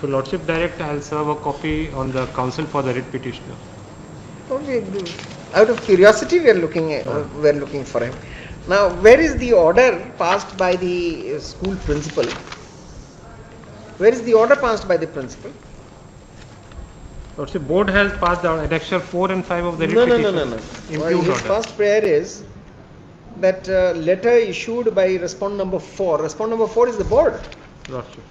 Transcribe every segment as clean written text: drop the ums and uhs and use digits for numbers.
So Lordship direct, I'll serve a copy on the counsel for the writ petitioner. Okay, out of curiosity, we are looking for him. Now, where is the order passed by the school principal? Where is the order passed by the principal? Lordship, board has passed down annexure 4 and 5 of the writ No. petition. Impugned His order. first prayer is that letter issued by respondent number 4. Respondent number 4 is the board, Lordship.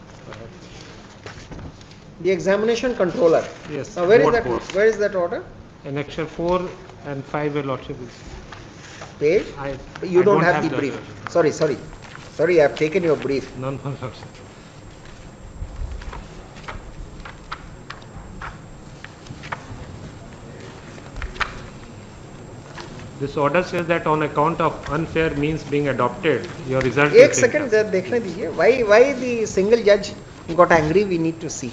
the examination controller. Yes. Now, where is board that? board. Where is that order? Annexure 4 and 5, your Lordship is. Page. You I don't have the brief. Sorry. I have taken your brief. No, Lordship. This order says that on account of unfair means being adopted, your result एक is second देखने दीजिए. Why the single judge got angry? We need to see.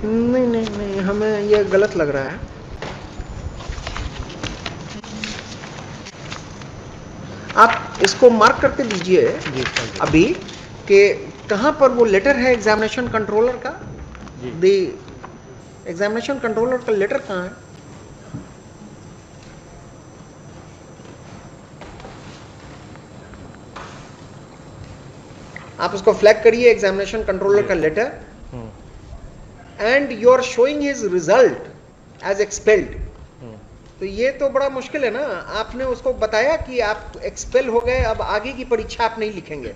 नहीं, हमें ये गलत लग रहा है. आप इसको मार्क करके दीजिए अभी कि कहाँ पर वो लेटर है एग्जामिनेशन कंट्रोलर का. द एग्जामिनेशन कंट्रोलर का लेटर कहाँ है? आप उसको फ्लैग करिए, एग्जामिनेशन कंट्रोलर का letter, and you are showing his result as expelled. तो ये तो बड़ा मुश्किल है ना. आपने उसको बताया कि आप एक्सपेल हो गए, अब आगे की परीक्षा आप नहीं लिखेंगे.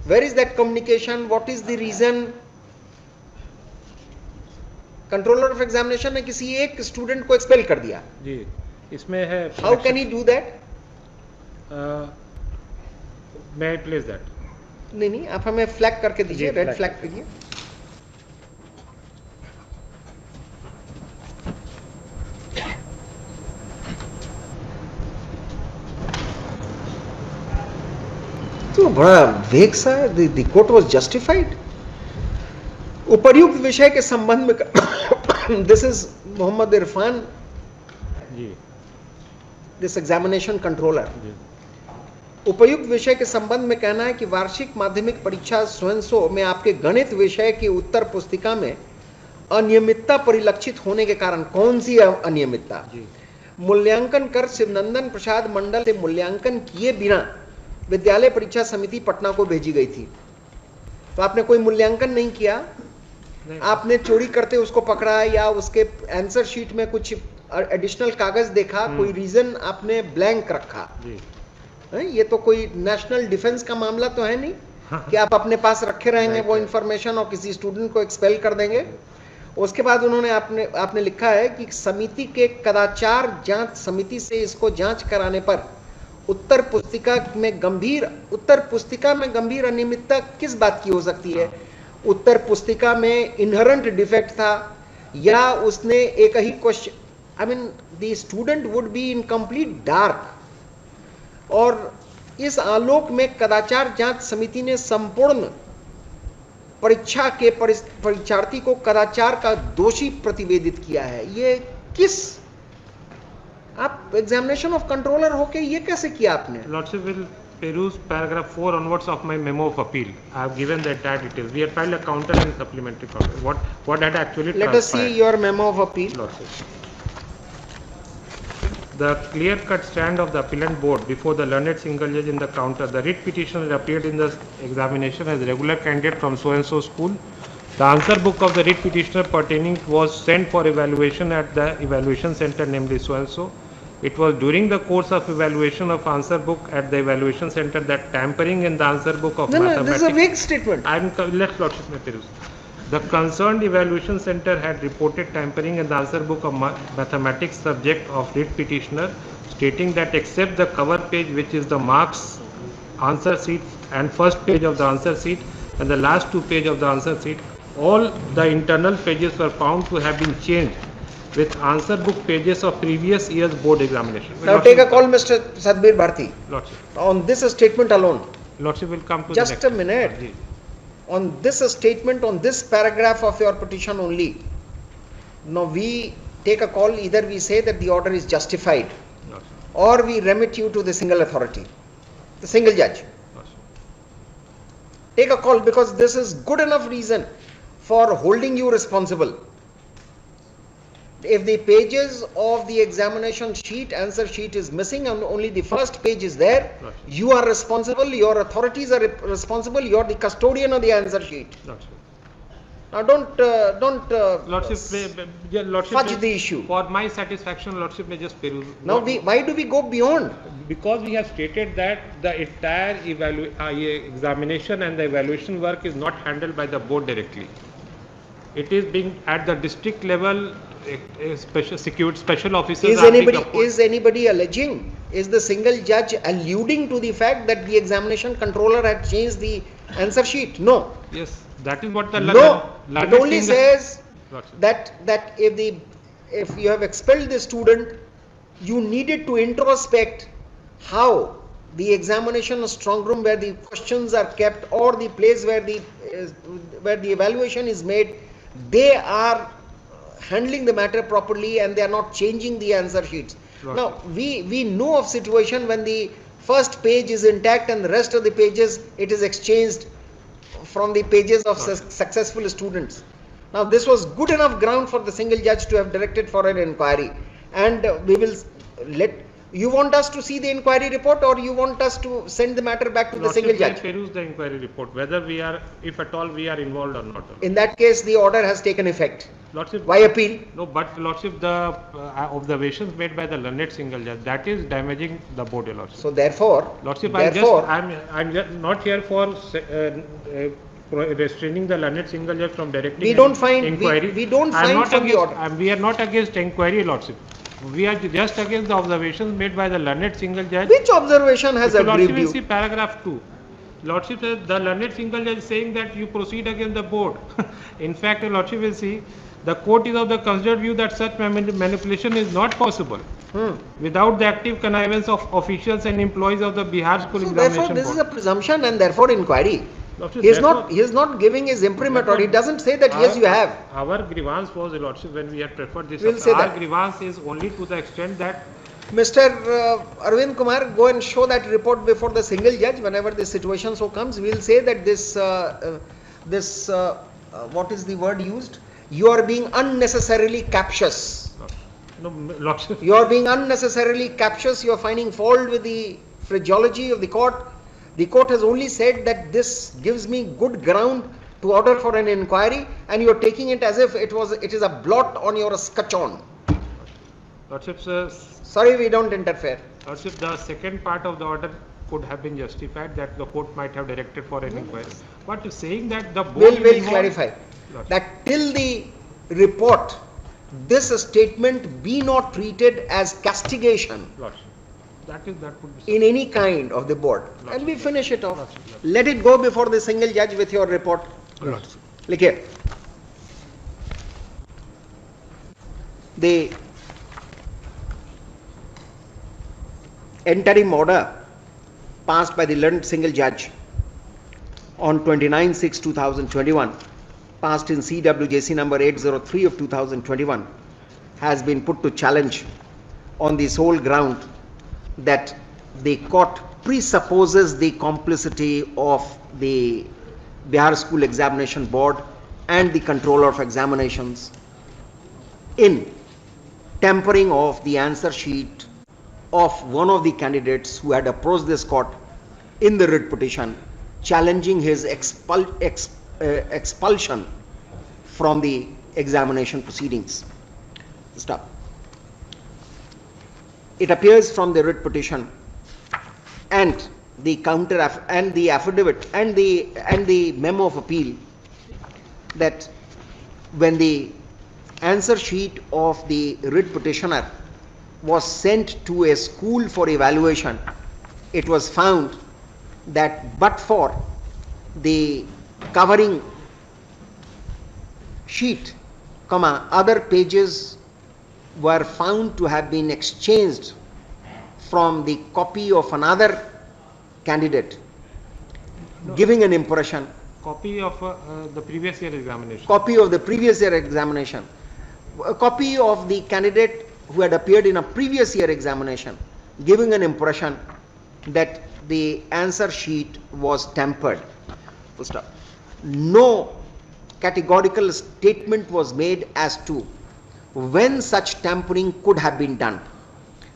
Where is that communication? What is the reason? Controller of examination ने किसी एक स्टूडेंट को एक्सपेल कर दिया जी. इसमें है. How can he do that? May I place that? नहीं, आप हमें फ्लैग करके दीजिए, रेड फ्लैग करिए. तो बड़ा वेग सा है. The court was justified. उपर्युक्त विषय के संबंध में this is Mohammad Irfan ji. This examination controller. उपर्युक्त विषय के संबंध में कहना है कि वार्षिक माध्यमिक परीक्षा स्वयं में आपके गणित विषय की उत्तर पुस्तिका में अनियमितता परिलक्षित होने के कारण. कौन सी अनियमितता? मूल्यांकन कर शिवनंदन प्रसाद मंडल से मूल्यांकन किए बिना विद्यालय परीक्षा समिति पटना को भेजी गई थी. तो आपने कोई मूल्यांकन नहीं किया, आपने चोरी करते उसको पकड़ा या उसके आंसर शीट में कुछ एडिशनल कागज देखा, कोई रीजन आपने ब्लैंक रखा. ये तो कोई नेशनल डिफेंस का मामला तो है नहीं कि आप अपने पास रखे रहेंगे वो इंफॉर्मेशन और किसी स्टूडेंट को एक्सपेल कर देंगे. उसके बाद उन्होंने आपने लिखा है कि समिति के कदाचार जांच समिति से इसको जांच कराने पर उत्तर पुस्तिका में गंभीर अनियमितता किस बात की हो सकती है? उत्तर पुस्तिका में इनहेरेंट डिफेक्ट था या उसने एक ही question, I mean the student would be in complete dark. और इस आलोक में कदाचार जांच समिति ने संपूर्ण परीक्षा के परीक्षार्थी को कदाचार का दोषी प्रतिवेदित किया है. ये किस, आप एग्जामिनेशन ऑफ कंट्रोलर होके ये कैसे किया आपने? Lordship will peruse paragraph 4 onwards of my memo of appeal. I have given that details. We had filed a counter and supplementary counter. What had actually Let us see your memo of appeal. Lordship. The clear-cut stand of the appellant board before the learned single judge in the counter. The writ petitioner appeared in the examination as regular candidate from so-and-so school. The answer book of the writ petitioner pertaining was sent for evaluation at the evaluation center, namely so-and-so. It was during the course of evaluation of answer book at the evaluation center that tampering in the answer book of mathematics. This is a vague statement. Let's Lordship may peruse. The concerned evaluation center had reported tampering in the answer book of mathematics subject of writ petitioner, stating that except the cover page, which is the marks answer sheet and first page of the answer sheet and the last two pages of the answer sheet, all the internal pages were found to have been changed with answer book pages of previous year's board examination. Now take a call, Mr. Sadbir Bharti. Lordship. On this statement alone. Lordship will come to just the next a minute. On this statement, on this paragraph of your petition only, Now we take a call, either we say that the order is justified, No, sir. or we remit you to the single authority, the single judge. No, sir. Take a call, because this is good enough reason for holding you responsible. If the pages of the examination sheet, answer sheet is missing and only the first page is there, No, sir. you are responsible, your authorities are responsible, you are the custodian of the answer sheet. No, sir. Now don't Lordship, fudge the issue. For my satisfaction, Lordship may just peruse. Now why do we go beyond? Because we have stated that the entire examination and the evaluation work is not handled by the board directly. It is being at the district level. Special officers Is anybody alleging? Is the single judge alluding to the fact that the examination controller had changed the answer sheet? No. Yes, that is what the It only says that if you have expelled the student, you needed to introspect how the examination strong room where the questions are kept, or the place where the evaluation is made, they are handling the matter properly and they are not changing the answer sheets. Right. Now we know of situation when the first page is intact and the rest of the pages it is exchanged from the pages of successful students. Now this was good enough ground for the single judge to have directed for an inquiry, and we will let you want us to see the inquiry report, or you want us to send the matter back to the single judge? Peruse the inquiry report, whether we are, if at all we are involved or not. In that case, the order has taken effect. Lordship, why appeal? No, but Lordship, the observations made by the learned single judge, that is damaging the board, Lordship. So therefore, Lordship, I'm just not here for restraining the learned single judge from directing inquiry. We don't find from the order. We are not against inquiry, Lordship. We are just against the observations made by the learned single judge. Which observation has aggrieved you? Lordship, see paragraph 2. Lordship says the learned single judge is saying that you proceed against the board. In fact, Lordship will see the court is of the considered view that such manipulation is not possible without the active connivance of officials and employees of the Bihar School Examination Board. Therefore, this is a presumption, and therefore inquiry. He is not giving his imprimatur. He doesn't say that yes, you have. Our grievance was, Lordship, when we had preferred this. We'll say our that. grievance is only to the extent that Mr. Arvind Kumar, go and show that report before the single judge. Whenever the situation so comes, we'll say that what is the word used? You are being unnecessarily captious. No, Lordship. You are being unnecessarily captious. You are finding fault with the phraseology of the court. The court has only said that this gives me good ground to order for an inquiry, and you are taking it as if it is a blot on your scutcheon. Lordship, sorry, we don't interfere. Lordship, the second part of the order could have been justified, that the court might have directed for an inquiry. But saying that the board will clarify that till the report, this statement be not treated as castigation. Lordship. That would be in any kind of the board. Lordship. And we finish it off. Lordship. Let it go before the single judge with your report. Lordship. Look here. The interim order passed by the learned single judge on 29/6/2021, passed in CWJC number 803 of 2021, has been put to challenge on the sole ground that the court presupposes the complicity of the Bihar School Examination Board and the controller of examinations in tampering of the answer sheet of one of the candidates who had approached this court in the writ petition, challenging his expulsion from the examination proceedings. Stop. It appears from the writ petition and the the affidavit and the memo of appeal that when the answer sheet of the writ petitioner was sent to a school for evaluation, it was found that but for the covering sheet, other pages were found to have been exchanged from the copy of another candidate, giving an impression. Copy of the previous year examination. Copy of the previous year examination. a copy of the candidate who had appeared in a previous year examination, giving an impression that the answer sheet was tampered. Full stop. No categorical statement was made as to when such tampering could have been done.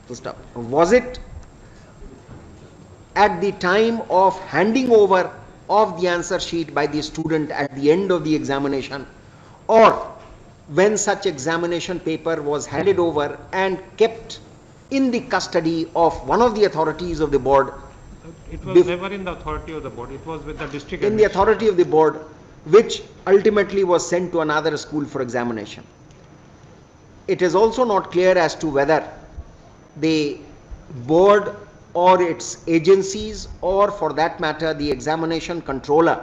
Full stop. Was it at the time of handing over of the answer sheet by the student at the end of the examination, or when such examination paper was handed over and kept in the custody of one of the authorities of the board? It was never in the authority of the board. It was with the district. In the authority of the board, which ultimately was sent to another school for examination. It is also not clear as to whether the board or its agencies, or for that matter the examination controller,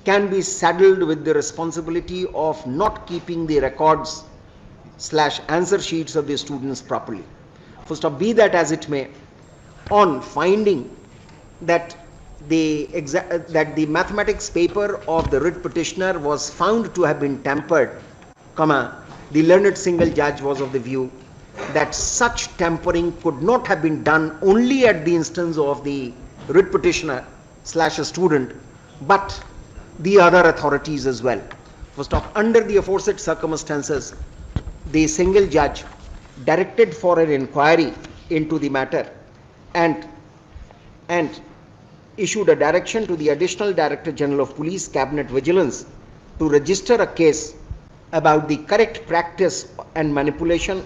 can be saddled with the responsibility of not keeping the records / answer sheets of the students properly. First of all, be that as it may, on finding that the mathematics paper of the writ petitioner was found to have been tampered, the learned single judge was of the view that such tampering could not have been done only at the instance of the writ petitioner / a student, but the other authorities as well. First off, under the aforesaid circumstances, the single judge directed for an inquiry into the matter and issued a direction to the Additional Director General of Police, Cabinet Vigilance, to register a case about the corrupt practices and manipulation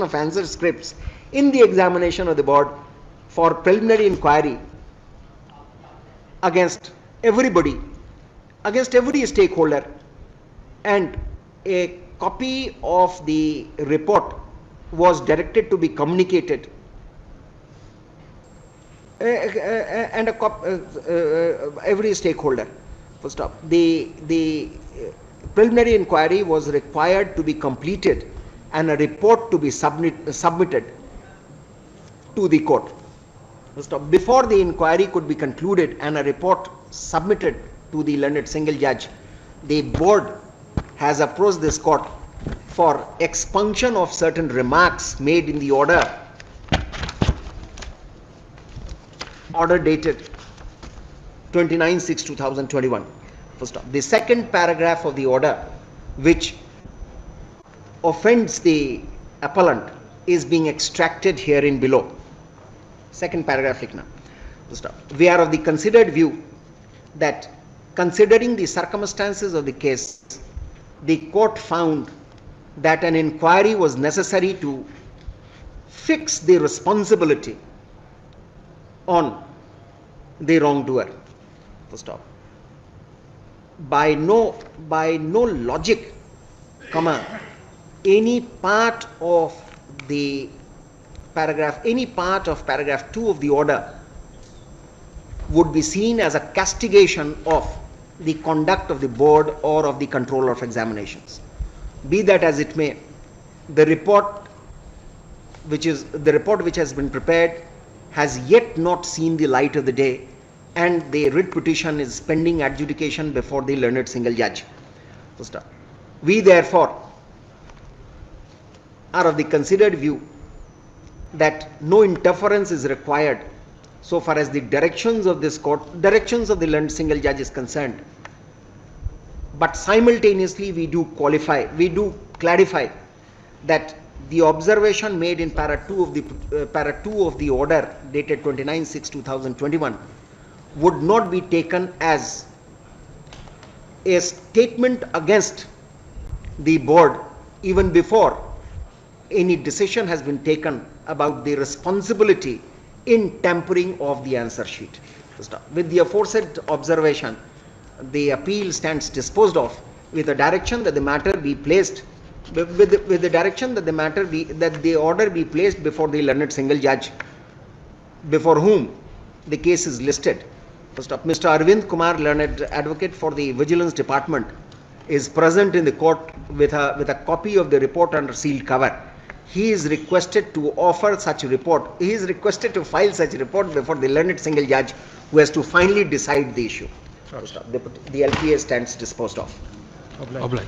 of answer scripts in the examination of the board for preliminary inquiry against everybody, against every stakeholder, and a copy of the report was directed to be communicated, and every stakeholder. First off, the preliminary inquiry was required to be completed and a report to be submitted to the court. First off, before the inquiry could be concluded and a report submitted to the learned single judge, the board has approached this court for expunction of certain remarks made in the order dated 29/6/2021. First off, the second paragraph of the order, which offends the appellant, is being extracted herein below. Second paragraph likhna. First off, we are of the considered view that, considering the circumstances of the case, the court found that an inquiry was necessary to fix the responsibility on the wrongdoer. First off, by no logic, any part of paragraph 2 of the order would be seen as a castigation of the conduct of the board or of the controller of examinations. Be that as it may, the report which has been prepared has yet not seen the light of the day, and the writ petition is pending adjudication before the learned single judge. First off, we therefore are of the considered view that no interference is required so far as the directions of this court, directions of the learned single judge is concerned. But simultaneously we do clarify that the observation made in para 2 of the order dated 29/6/2021 would not be taken as a statement against the board even before any decision has been taken about the responsibility in tampering of the answer sheet. With the aforesaid observation, the appeal stands disposed of with a direction that the matter be placed with the direction that the order be placed before the learned single judge, before whom the case is listed. First up, Mr. Arvind Kumar, learned advocate for the Vigilance Department, is present in the court with a copy of the report under sealed cover. He is requested to offer such a report. He is requested to file such a report before the learned single judge, who has to finally decide the issue. The LPA stands disposed of. oblige.